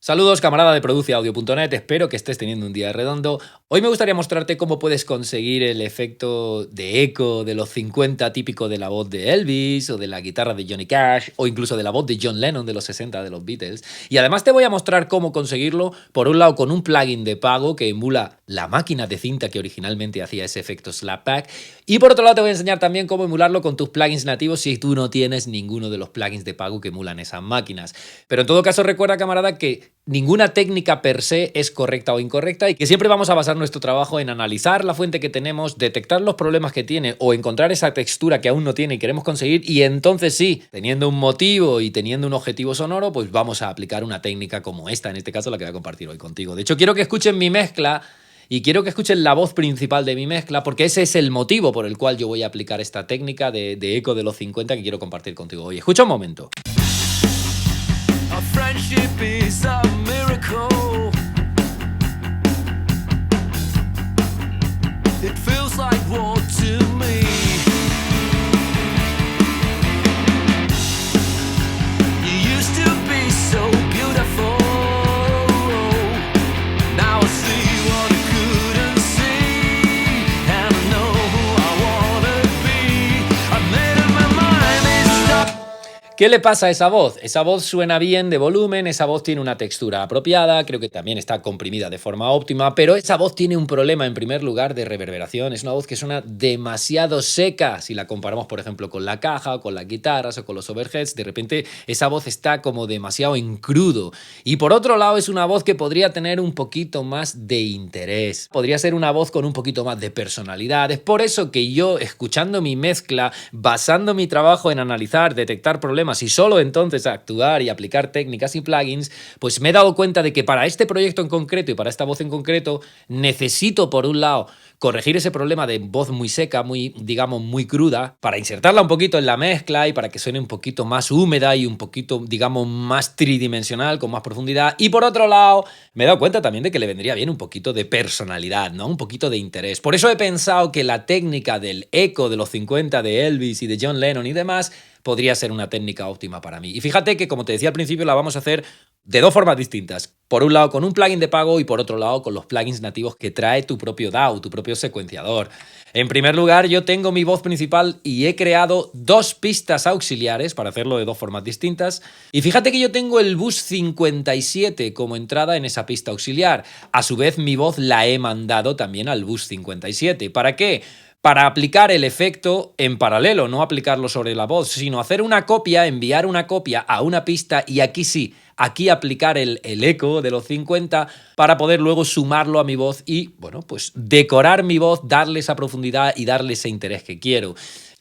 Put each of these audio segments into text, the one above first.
Saludos, camarada de produceaudio.net, espero que estés teniendo un día redondo. Hoy me gustaría mostrarte cómo puedes conseguir el efecto de eco de los 50 típico de la voz de Elvis o de la guitarra de Johnny Cash o incluso de la voz de John Lennon de los 60 de los Beatles. Y además te voy a mostrar cómo conseguirlo, por un lado con un plugin de pago que emula la máquina de cinta que originalmente hacía ese efecto slapback, y por otro lado te voy a enseñar también cómo emularlo con tus plugins nativos si tú no tienes ninguno de los plugins de pago que emulan esas máquinas. Pero en todo caso recuerda, camarada, que ninguna técnica per se es correcta o incorrecta y que siempre vamos a basar nuestro trabajo en analizar la fuente que tenemos, detectar los problemas que tiene o encontrar esa textura que aún no tiene y queremos conseguir, y entonces sí, teniendo un motivo y teniendo un objetivo sonoro, pues vamos a aplicar una técnica como esta, en este caso la que voy a compartir hoy contigo. De hecho, quiero que escuchen mi mezcla y quiero que escuchen la voz principal de mi mezcla, porque ese es el motivo por el cual yo voy a aplicar esta técnica de eco de los 50 que quiero compartir contigo hoy. Escucha un momento. Our friendship is a miracle. It feels like war to me. You used to be so beautiful. Now I see what I couldn't see, and I know who I wanna be. I've made up my mind, it's stop. ¿Qué le pasa a esa voz? Esa voz suena bien de volumen, esa voz tiene una textura apropiada, creo que también está comprimida de forma óptima, pero esa voz tiene un problema en primer lugar de reverberación. Es una voz que suena demasiado seca si la comparamos, por ejemplo, con la caja o con las guitarras o con los overheads. De repente esa voz está como demasiado en crudo. Y por otro lado es una voz que podría tener un poquito más de interés. Podría ser una voz con un poquito más de personalidad. Es por eso que yo, escuchando mi mezcla, basando mi trabajo en analizar, detectar problemas y solo entonces actuar y aplicar técnicas y plugins, pues me he dado cuenta de que para este proyecto en concreto y para esta voz en concreto necesito, por un lado, corregir ese problema de voz muy seca, muy, digamos, muy cruda, para insertarla un poquito en la mezcla y para que suene un poquito más húmeda y un poquito, digamos, más tridimensional, con más profundidad. Y por otro lado, me he dado cuenta también de que le vendría bien un poquito de personalidad, ¿no? Un poquito de interés. Por eso he pensado que la técnica del eco de los 50 de Elvis y de John Lennon y demás podría ser una técnica óptima para mí. Y fíjate que, como te decía al principio, la vamos a hacer de dos formas distintas. Por un lado con un plugin de pago y por otro lado con los plugins nativos que trae tu propio DAW, tu propio secuenciador. En primer lugar, yo tengo mi voz principal y he creado dos pistas auxiliares para hacerlo de dos formas distintas. Y fíjate que yo tengo el bus 57 como entrada en esa pista auxiliar. A su vez, mi voz la he mandado también al bus 57. ¿Para qué? Para aplicar el efecto en paralelo, no aplicarlo sobre la voz, sino hacer una copia, enviar una copia a una pista y aquí sí, aquí aplicar el eco de los 50 para poder luego sumarlo a mi voz y, bueno, pues decorar mi voz, darle esa profundidad y darle ese interés que quiero.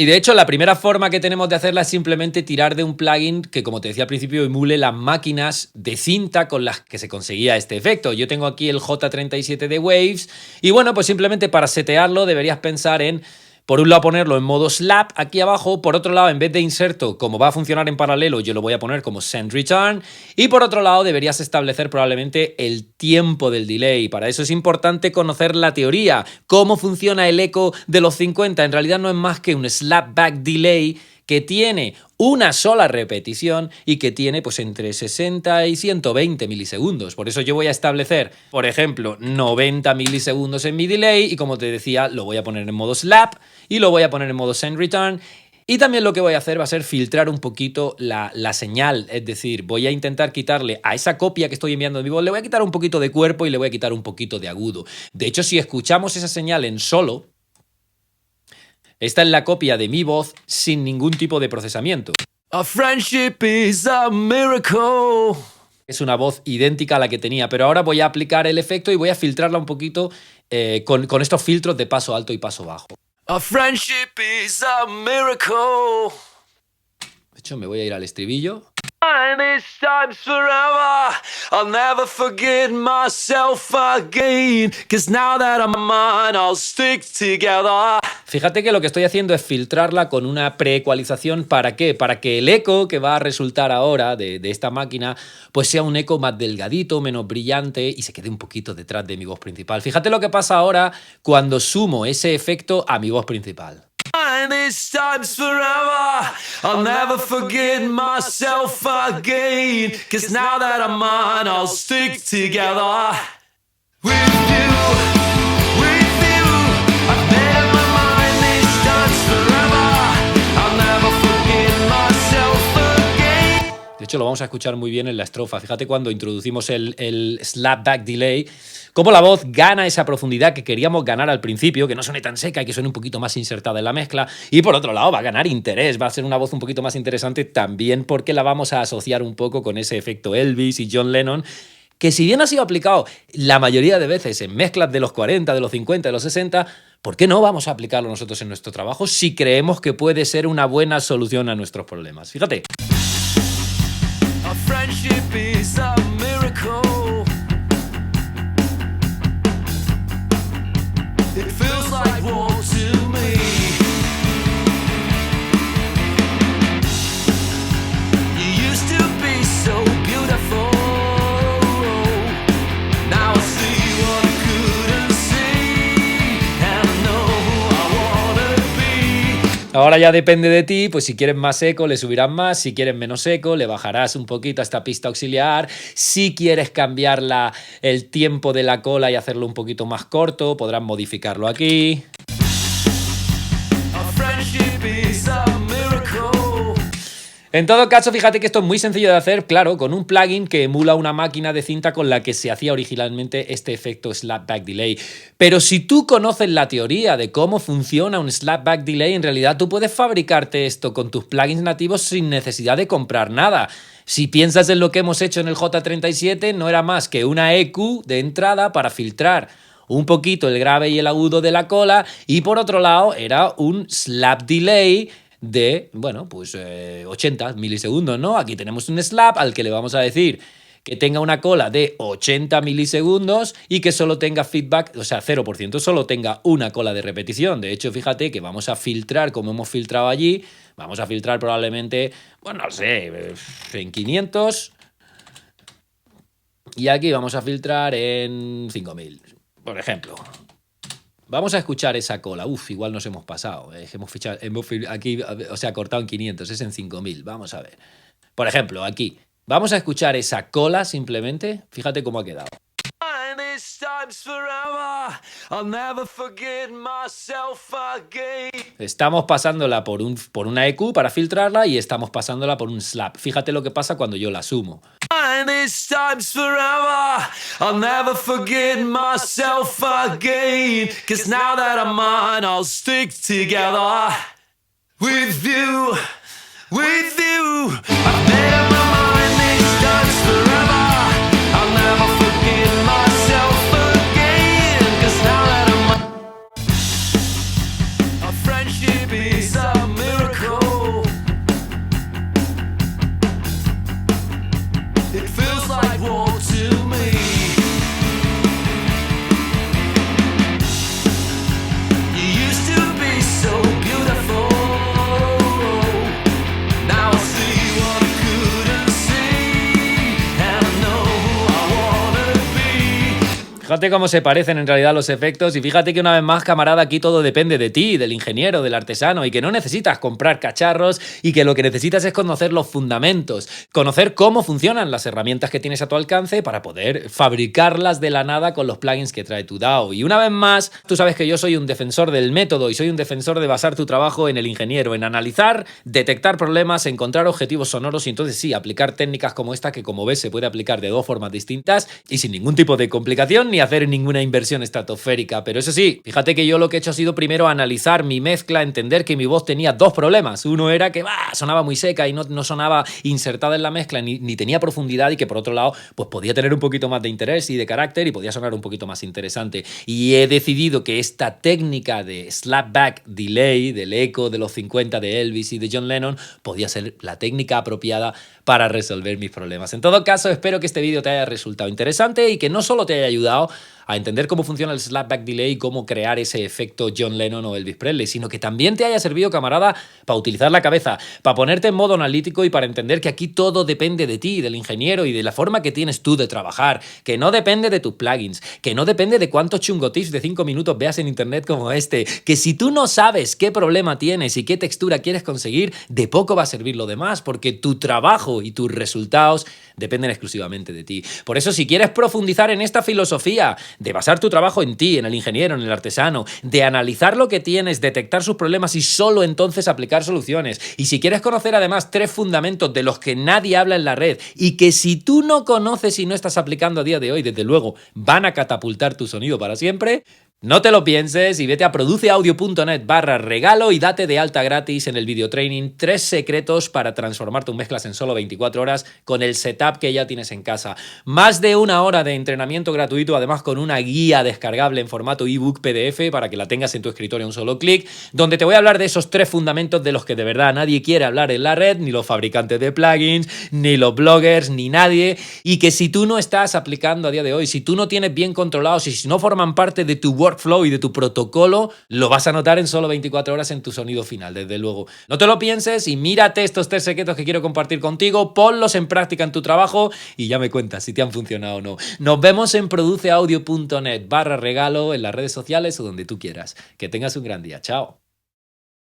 Y de hecho, la primera forma que tenemos de hacerla es simplemente tirar de un plugin que, como te decía al principio, emule las máquinas de cinta con las que se conseguía este efecto. Yo tengo aquí el J37 de Waves y bueno, pues simplemente para setearlo deberías pensar en, por un lado, ponerlo en modo slap aquí abajo, por otro lado, en vez de inserto, como va a funcionar en paralelo, yo lo voy a poner como send return, y por otro lado deberías establecer probablemente el tiempo del delay. Para eso es importante conocer la teoría, cómo funciona el eco de los 50. En realidad no es más que un slapback delay que tiene una sola repetición y que tiene pues entre 60 y 120 milisegundos. Por eso yo voy a establecer, por ejemplo, 90 milisegundos en mi delay y, como te decía, lo voy a poner en modo slap y lo voy a poner en modo send return. Y también lo que voy a hacer va a ser filtrar un poquito la señal, es decir, voy a intentar quitarle a esa copia que estoy enviando en mi voz, le voy a quitar un poquito de cuerpo y le voy a quitar un poquito de agudo. De hecho, si escuchamos esa señal en solo, esta es la copia de mi voz sin ningún tipo de procesamiento. Our friendship is a miracle. Es una voz idéntica a la que tenía, pero ahora voy a aplicar el efecto y voy a filtrarla un poquito con estos filtros de paso alto y paso bajo. Our friendship is a miracle. De hecho, me voy a ir al estribillo. And this time's forever. I'll never forget myself again. 'Cause now that I'm mine, I'll stick together. Fíjate que lo que estoy haciendo es filtrarla con una preecualización. ¿Para qué? Para que el eco que va a resultar ahora de esta máquina pues sea un eco más delgadito, menos brillante y se quede un poquito detrás de mi voz principal. Fíjate lo que pasa ahora cuando sumo ese efecto a mi voz principal. mind this time's forever. I'll never forget myself again. 'Cause now that I'm mine, I'll stick together with you, with you. I've made up my mind this time's forever. I'll never forget myself again. De hecho, lo vamos a escuchar muy bien en la estrofa. Fíjate cuando introducimos el slapback delay, cómo la voz gana esa profundidad que queríamos ganar al principio, que no suene tan seca y que suene un poquito más insertada en la mezcla. Y por otro lado, va a ganar interés, va a ser una voz un poquito más interesante también porque la vamos a asociar un poco con ese efecto Elvis y John Lennon, que si bien ha sido aplicado la mayoría de veces en mezclas de los 40, de los 50, de los 60, ¿por qué no vamos a aplicarlo nosotros en nuestro trabajo si creemos que puede ser una buena solución a nuestros problemas? Fíjate. Our friendship is a miracle. It feels like war to me. You used to be so beautiful. Now I see what I couldn't see, and I know who I wanna be. Ahora ya depende de ti, pues si quieres más eco le subirás más, si quieres menos eco le bajarás un poquito a esta pista auxiliar, si quieres cambiar el tiempo de la cola y hacerlo un poquito más corto, podrás modificarlo aquí. Our friendship is a miracle. En todo caso, fíjate que esto es muy sencillo de hacer, claro, con un plugin que emula una máquina de cinta con la que se hacía originalmente este efecto slapback delay. Pero si tú conoces la teoría de cómo funciona un slapback delay, en realidad tú puedes fabricarte esto con tus plugins nativos sin necesidad de comprar nada. Si piensas en lo que hemos hecho en el J37, no era más que una EQ de entrada para filtrar un poquito el grave y el agudo de la cola, y por otro lado era un slap delay de, bueno, pues 80 milisegundos, ¿no? Aquí tenemos un slap al que le vamos a decir que tenga una cola de 80 milisegundos y que solo tenga feedback, o sea, 0%, solo tenga una cola de repetición. De hecho, fíjate que vamos a filtrar como hemos filtrado allí, vamos a filtrar probablemente, bueno, no sé, en 500, y aquí vamos a filtrar en 5000, por ejemplo. Vamos a escuchar esa cola. Uf, igual nos hemos pasado. Aquí, o sea, cortado en 500, es en 5000. Vamos a ver. Por ejemplo, aquí. Vamos a escuchar esa cola simplemente. Fíjate cómo ha quedado. This time's forever. I'll never forget myself again. Estamos pasándola por una EQ para filtrarla y estamos pasándola por un slap. Fíjate lo que pasa cuando yo la sumo. This time's forever. I'll never forget myself again. 'Cause now that I'm mine, I'll stick together with you, with you. I've made up my mind, this time's forever. I'll never forget myself again. 'Cause now that I'm mine, our friendship is a miracle. It feels like war to me. You used to be so beautiful. Now I see what I couldn't see, and I know who I wanna be. Fíjate cómo se parecen en realidad los efectos y fíjate que una vez más, camarada, aquí todo depende de ti, del ingeniero, del artesano, y que no necesitas comprar cacharros y que lo que necesitas es conocer los fundamentos, conocer cómo funcionan las herramientas que tienes a tu alcance para poder fabricarlas de la nada con los plugins que trae tu DAW. Y una vez más, tú sabes que yo soy un defensor del método y soy un defensor de basar tu trabajo en el ingeniero, en analizar, detectar problemas, encontrar objetivos sonoros y entonces sí, aplicar técnicas como esta que, como ves, se puede aplicar de dos formas distintas y sin ningún tipo de complicación ni hacer ninguna inversión estratosférica. Pero eso sí, fíjate que yo lo que he hecho ha sido primero analizar mi mezcla, entender que mi voz tenía dos problemas. Uno era que sonaba muy seca y no sonaba insertada en la mezcla ni tenía profundidad, y que por otro lado pues podía tener un poquito más de interés y de carácter y podía sonar un poquito más interesante. Y he decidido que esta técnica de slapback delay, del eco de los 50 de Elvis y de John Lennon, podía ser la técnica apropiada para resolver mis problemas. En todo caso, espero que este vídeo te haya resultado interesante y que no solo te haya ayudado a entender cómo funciona el slapback delay y cómo crear ese efecto John Lennon o Elvis Presley, sino que también te haya servido, camarada, para utilizar la cabeza, para ponerte en modo analítico y para entender que aquí todo depende de ti, del ingeniero y de la forma que tienes tú de trabajar, que no depende de tus plugins, que no depende de cuántos chungotips de 5 minutos veas en internet como este, que si tú no sabes qué problema tienes y qué textura quieres conseguir, de poco va a servir lo demás, porque tu trabajo y tus resultados dependen exclusivamente de ti. Por eso, si quieres profundizar en esta filosofía de basar tu trabajo en ti, en el ingeniero, en el artesano, de analizar lo que tienes, detectar sus problemas y solo entonces aplicar soluciones, y si quieres conocer además 3 fundamentos de los que nadie habla en la red y que si tú no conoces y no estás aplicando a día de hoy, desde luego van a catapultar tu sonido para siempre, no te lo pienses y vete a produceaudio.net/regalo y date de alta gratis en el videotraining 3 secretos para transformar tus mezclas en solo 24 horas con el setup que ya tienes en casa. Más de 1 hora de entrenamiento gratuito, además con una guía descargable en formato ebook PDF para que la tengas en tu escritorio a un solo clic, donde te voy a hablar de esos 3 fundamentos de los que de verdad nadie quiere hablar en la red, ni los fabricantes de plugins, ni los bloggers, ni nadie, y que si tú no estás aplicando a día de hoy, si tú no tienes bien controlados y si no forman parte de tu workflow y de tu protocolo, lo vas a notar en solo 24 horas en tu sonido final, desde luego. No te lo pienses y mírate estos 3 secretos que quiero compartir contigo, ponlos en práctica en tu trabajo y ya me cuentas si te han funcionado o no. Nos vemos en produceaudio.net/regalo en las redes sociales o donde tú quieras. Que tengas un gran día. Chao.